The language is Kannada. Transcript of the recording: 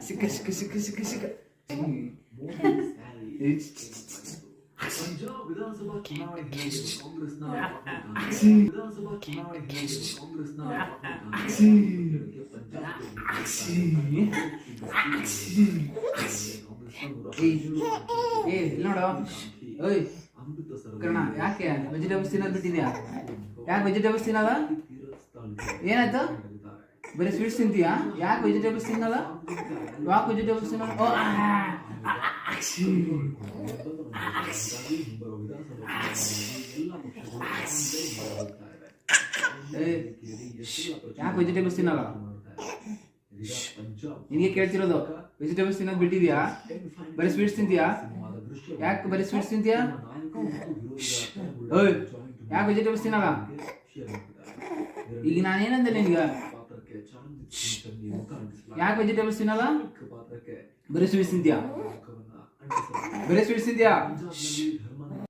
ಸಿಕ್ಕ ಸಿಕ್ಕ ಸಿಕ್ಕ ಸಿಕ್ಕ ಸಿಕ್ಕ ಪಂಜಾಬ್ ವಿಧಾನಸಭಾ ಚುನಾವಣೆಗೆ ಕಾಂಗ್ರೆಸ್ನ ನೋಡು ಓಯ್ ಕರ್ಣ ಯಾಕೆ ವೆಜಿಟೇಬಲ್ಸ್ ತಿನ್ನೋದು ಬಿಟ್ಟಿದ್ಯಾ? ಯಾಕೆ ವೆಜಿಟೇಬಲ್ಸ್ ತಿನ್ನಲ್ಲ? ಏನಾಯ್ತು? ಬರೀ ಸ್ವೀಟ್ಸ್ ತಿಂತೀಯಾ? ಯಾಕೆ ವೆಜಿಟೇಬಲ್ಸ್ ತಿನ್ನಲ್ಲ? ಯಾಕೆ ವೆಜಿಟೇಬಲ್ಸ್ ತಿನ್ನಲ್ಲ? ಯಾಕೆ ವೆಜಿಟೇಬಲ್ಸ್ ತಿನ್ನಲ್ಲ? ನಿನಗೆ ಕೇಳ್ತಿರೋದು, ವೆಜಿಟೇಬಲ್ಸ್ ತಿನ್ನೋದು ಬಿಟ್ಟಿದ್ಯಾ? ಬರೀ ಸ್ವೀಟ್ಸ್ ತಿಂತೀಯಾ? ಯಾಕೆ ಬರೀ ಸ್ವೀಟ್ಸ್ ತಿಂತೀಯಾ? ಓಯ್ ಯಾಕೆ ವೆಜಿಟೇಬಲ್ಸ್ ತಿನ್ನಲ್ಲ? ಈಗ ನಾನೇನಂದೆ ನಿನ್ಗೆ? ಯಾಕೆ ವೆಜಿಟೇಬಲ್ಸ್ ತಿನ್ನಲ್ಲ? ಬರೀ ಸ್ವೀಟ್ಸ್ ತಿಂತೀಯಾ? ಬರೀ ಸ್ವೀಟ್ಸ್ ತಿಂತೀಯಾ?